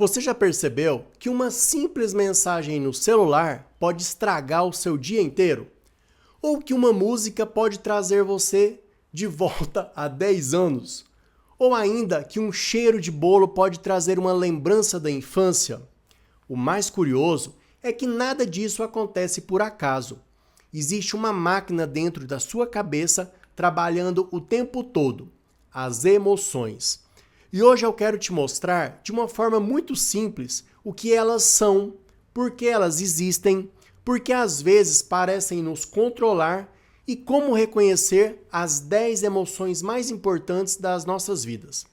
Você já percebeu que uma simples mensagem no celular pode estragar o seu dia inteiro? Ou que uma música pode trazer você de volta a 10 anos? Ou ainda que um cheiro de bolo pode trazer uma lembrança da infância? O mais curioso é que nada disso acontece por acaso. Existe uma máquina dentro da sua cabeça trabalhando o tempo todo, as emoções. E hoje eu quero te mostrar, de uma forma muito simples, o que elas são, por que elas existem, porque às vezes parecem nos controlar e como reconhecer as 10 emoções mais importantes das nossas vidas.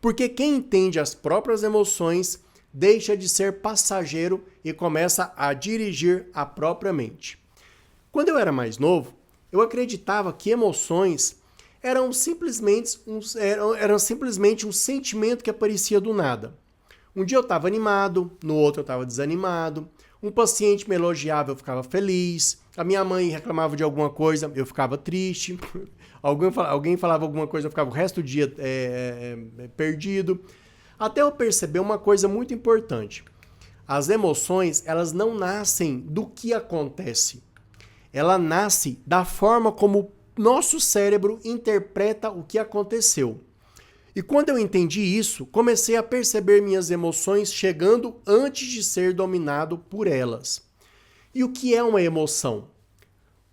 Porque quem entende as próprias emoções deixa de ser passageiro e começa a dirigir a própria mente. Quando eu era mais novo, eu acreditava que emoções eram simplesmente um sentimento que aparecia do nada. Um dia eu estava animado, no outro eu estava desanimado. Um paciente me elogiava, eu ficava feliz. A minha mãe reclamava de alguma coisa, eu ficava triste. Alguém falava alguma coisa, eu ficava o resto do dia perdido. Até eu perceber uma coisa muito importante. As emoções, elas não nascem do que acontece. Ela nasce da forma como nosso cérebro interpreta o que aconteceu. E quando eu entendi isso, comecei a perceber minhas emoções chegando antes de ser dominado por elas. E o que é uma emoção?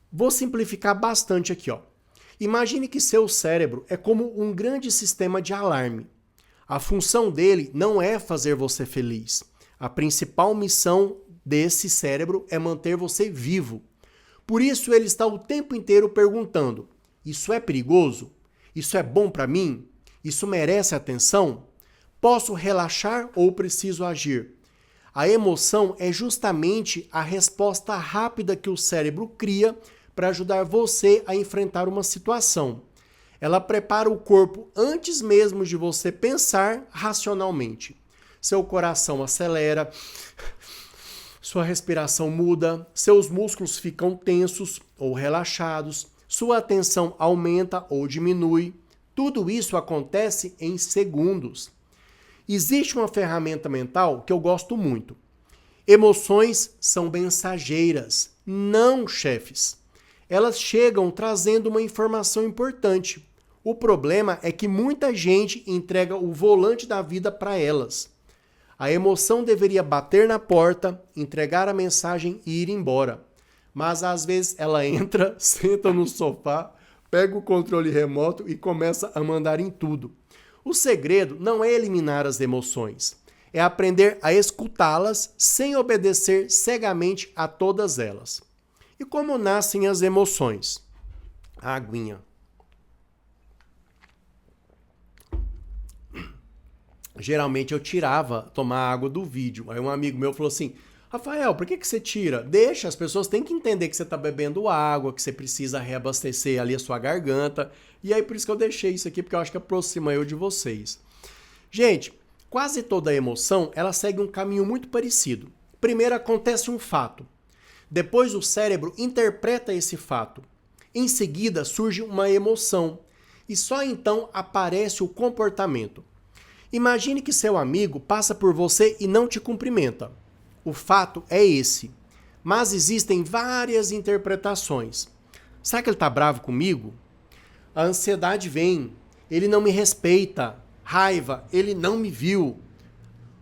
Vou simplificar bastante aqui, ó. Imagine que seu cérebro é como um grande sistema de alarme. A função dele não é fazer você feliz. A principal missão desse cérebro é manter você vivo. Por isso ele está o tempo inteiro perguntando: isso é perigoso? Isso é bom para mim? Isso merece atenção? Posso relaxar ou preciso agir? A emoção é justamente a resposta rápida que o cérebro cria para ajudar você a enfrentar uma situação. Ela prepara o corpo antes mesmo de você pensar racionalmente. Seu coração acelera, sua respiração muda, seus músculos ficam tensos ou relaxados, sua atenção aumenta ou diminui. Tudo isso acontece em segundos. Existe uma ferramenta mental que eu gosto muito. Emoções são mensageiras, não chefes. Elas chegam trazendo uma informação importante. O problema é que muita gente entrega o volante da vida para elas. A emoção deveria bater na porta, entregar a mensagem e ir embora. Mas às vezes ela entra, senta no sofá, pega o controle remoto e começa a mandar em tudo. O segredo não é eliminar as emoções, é aprender a escutá-las sem obedecer cegamente a todas elas. E como nascem as emoções? A aguinha. Geralmente eu tirava tomar água do vídeo. Aí um amigo meu falou assim: Rafael, por que você tira? Deixa, as pessoas têm que entender que você está bebendo água, que você precisa reabastecer ali a sua garganta. E aí por isso que eu deixei isso aqui, porque eu acho que aproxima eu de vocês. Gente, quase toda emoção, ela segue um caminho muito parecido. Primeiro acontece um fato. Depois o cérebro interpreta esse fato. Em seguida surge uma emoção. E só então aparece o comportamento. Imagine que seu amigo passa por você e não te cumprimenta. O fato é esse. Mas existem várias interpretações. Será que ele está bravo comigo? A ansiedade vem. Ele não me respeita. Raiva, ele não me viu.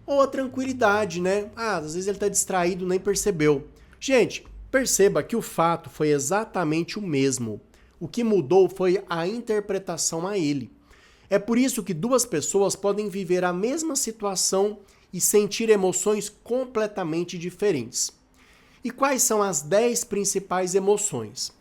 Ou a tranquilidade, né? Às vezes ele está distraído, nem percebeu. Gente, perceba que o fato foi exatamente o mesmo. O que mudou foi a interpretação a ele. É por isso que duas pessoas podem viver a mesma situação e sentir emoções completamente diferentes. E quais são as 10 principais emoções?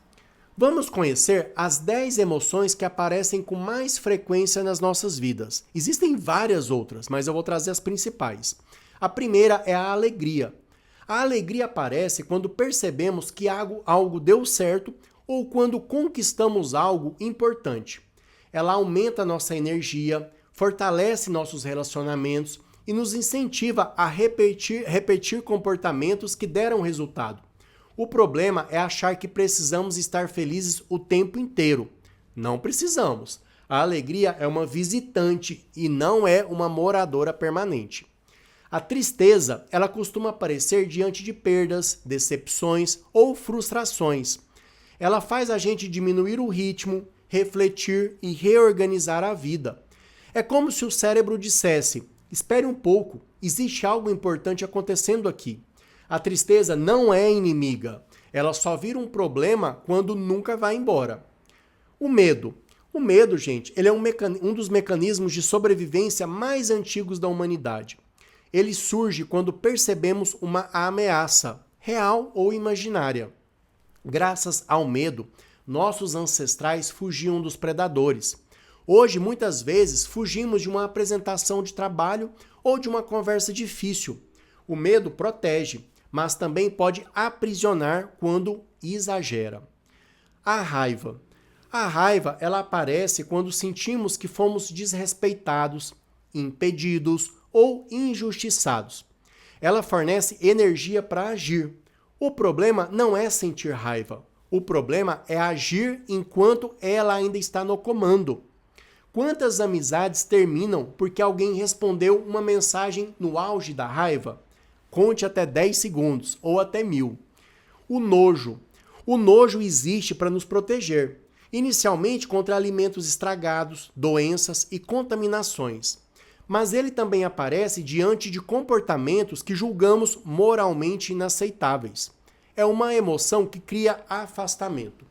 Vamos conhecer as 10 emoções que aparecem com mais frequência nas nossas vidas. Existem várias outras, mas eu vou trazer as principais. A primeira é a alegria. A alegria aparece quando percebemos que algo deu certo ou quando conquistamos algo importante. Ela aumenta nossa energia, fortalece nossos relacionamentos e nos incentiva a repetir comportamentos que deram resultado. O problema é achar que precisamos estar felizes o tempo inteiro. Não precisamos. A alegria é uma visitante e não é uma moradora permanente. A tristeza, ela costuma aparecer diante de perdas, decepções ou frustrações. Ela faz a gente diminuir o ritmo, refletir e reorganizar a vida. É como se o cérebro dissesse: espere um pouco, existe algo importante acontecendo aqui. A tristeza não é inimiga, ela só vira um problema quando nunca vai embora. O medo. O medo, gente, ele é um dos mecanismos de sobrevivência mais antigos da humanidade. Ele surge quando percebemos uma ameaça, real ou imaginária. Graças ao medo, nossos ancestrais fugiam dos predadores. Hoje, muitas vezes, fugimos de uma apresentação de trabalho ou de uma conversa difícil. O medo protege, mas também pode aprisionar quando exagera. A raiva. A raiva, ela aparece quando sentimos que fomos desrespeitados, impedidos ou injustiçados. Ela fornece energia para agir. O problema não é sentir raiva. O problema é agir enquanto ela ainda está no comando. Quantas amizades terminam porque alguém respondeu uma mensagem no auge da raiva? Conte até 10 segundos ou até 1000. O nojo. O nojo existe para nos proteger, inicialmente contra alimentos estragados, doenças e contaminações. Mas ele também aparece diante de comportamentos que julgamos moralmente inaceitáveis. É uma emoção que cria afastamento.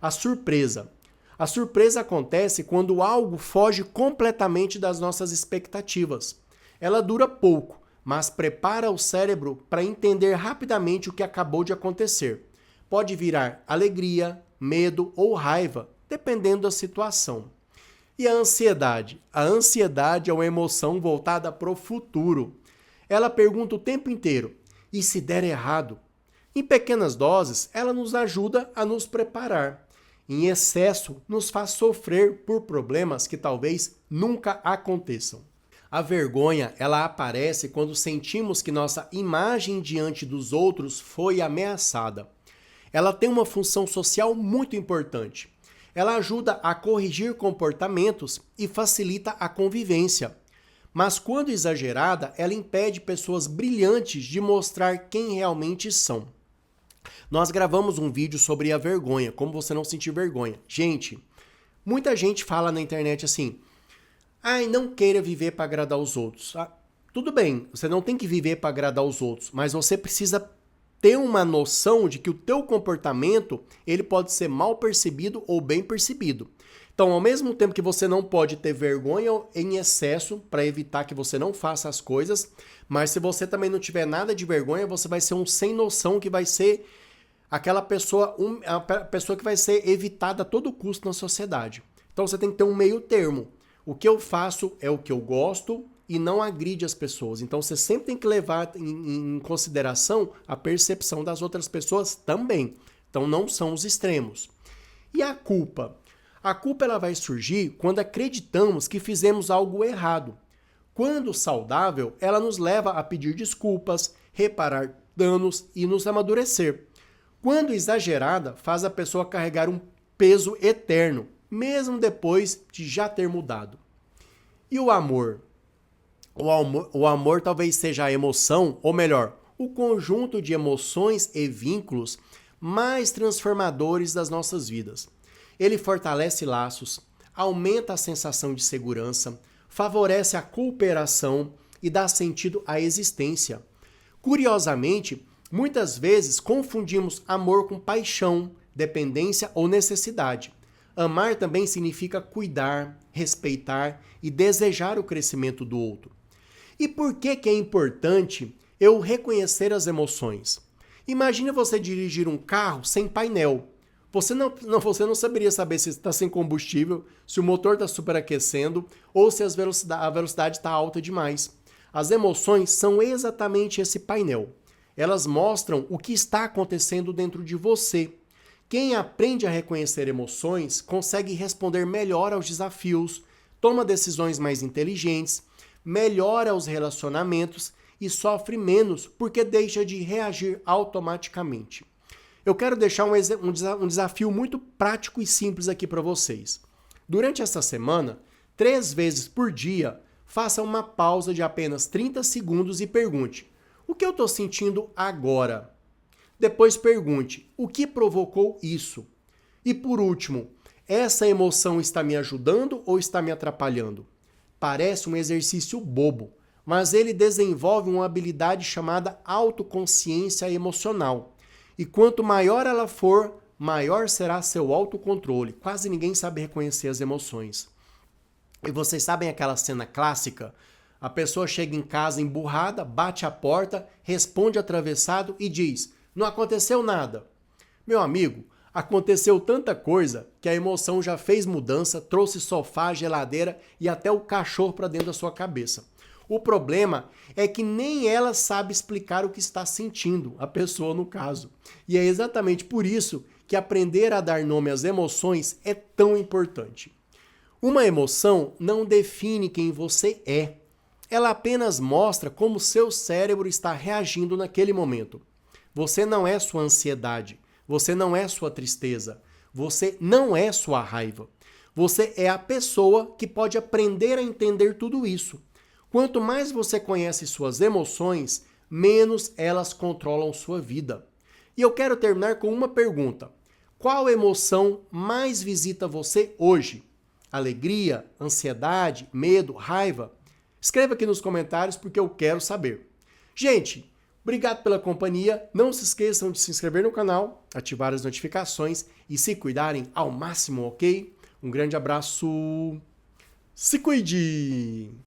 A surpresa. A surpresa acontece quando algo foge completamente das nossas expectativas. Ela dura pouco, mas prepara o cérebro para entender rapidamente o que acabou de acontecer. Pode virar alegria, medo ou raiva, dependendo da situação. E a ansiedade? A ansiedade é uma emoção voltada para o futuro. Ela pergunta o tempo inteiro: e se der errado? Em pequenas doses, ela nos ajuda a nos preparar. Em excesso, nos faz sofrer por problemas que talvez nunca aconteçam. A vergonha, ela aparece quando sentimos que nossa imagem diante dos outros foi ameaçada. Ela tem uma função social muito importante. Ela ajuda a corrigir comportamentos e facilita a convivência. Mas quando exagerada, ela impede pessoas brilhantes de mostrar quem realmente são. Nós gravamos um vídeo sobre a vergonha, como você não sentir vergonha. Gente, muita gente fala na internet assim: ai, não queira viver para agradar os outros. Tudo bem, você não tem que viver para agradar os outros, mas você precisa ter uma noção de que o teu comportamento ele pode ser mal percebido ou bem percebido. Então, ao mesmo tempo que você não pode ter vergonha em excesso para evitar que você não faça as coisas, mas se você também não tiver nada de vergonha, você vai ser um sem noção que vai ser aquela pessoa, a pessoa que vai ser evitada a todo custo na sociedade. Então, você tem que ter um meio termo. O que eu faço é o que eu gosto e não agride as pessoas. Então, você sempre tem que levar em consideração a percepção das outras pessoas também. Então, não são os extremos. E a culpa? A culpa ela vai surgir quando acreditamos que fizemos algo errado. Quando saudável, ela nos leva a pedir desculpas, reparar danos e nos amadurecer. Quando exagerada, faz a pessoa carregar um peso eterno, mesmo depois de já ter mudado. E o amor? O amor talvez seja a emoção, ou melhor, o conjunto de emoções e vínculos mais transformadores das nossas vidas. Ele fortalece laços, aumenta a sensação de segurança, favorece a cooperação e dá sentido à existência. Curiosamente, muitas vezes confundimos amor com paixão, dependência ou necessidade. Amar também significa cuidar, respeitar e desejar o crescimento do outro. E por que é importante eu reconhecer as emoções? Imagine você dirigir um carro sem painel. Você não saberia saber se está sem combustível, se o motor está superaquecendo ou se a velocidade está alta demais. As emoções são exatamente esse painel. Elas mostram o que está acontecendo dentro de você. Quem aprende a reconhecer emoções consegue responder melhor aos desafios, toma decisões mais inteligentes, melhora os relacionamentos e sofre menos porque deixa de reagir automaticamente. Eu quero deixar um desafio muito prático e simples aqui para vocês. Durante essa semana, 3 vezes por dia, faça uma pausa de apenas 30 segundos e pergunte: o que eu estou sentindo agora? Depois pergunte: o que provocou isso? E por último, essa emoção está me ajudando ou está me atrapalhando? Parece um exercício bobo, mas ele desenvolve uma habilidade chamada autoconsciência emocional. E quanto maior ela for, maior será seu autocontrole. Quase ninguém sabe reconhecer as emoções. E vocês sabem aquela cena clássica? A pessoa chega em casa emburrada, bate a porta, responde atravessado e diz: não aconteceu nada. Meu amigo, aconteceu tanta coisa que a emoção já fez mudança, trouxe sofá, geladeira e até o cachorro para dentro da sua cabeça. O problema é que nem ela sabe explicar o que está sentindo, a pessoa no caso. E é exatamente por isso que aprender a dar nome às emoções é tão importante. Uma emoção não define quem você é. Ela apenas mostra como seu cérebro está reagindo naquele momento. Você não é sua ansiedade, você não é sua tristeza, você não é sua raiva. Você é a pessoa que pode aprender a entender tudo isso. Quanto mais você conhece suas emoções, menos elas controlam sua vida. E eu quero terminar com uma pergunta. Qual emoção mais visita você hoje? Alegria, ansiedade, medo, raiva? Escreva aqui nos comentários porque eu quero saber. Gente, obrigado pela companhia. Não se esqueçam de se inscrever no canal, ativar as notificações e se cuidarem ao máximo, ok? Um grande abraço. Se cuide!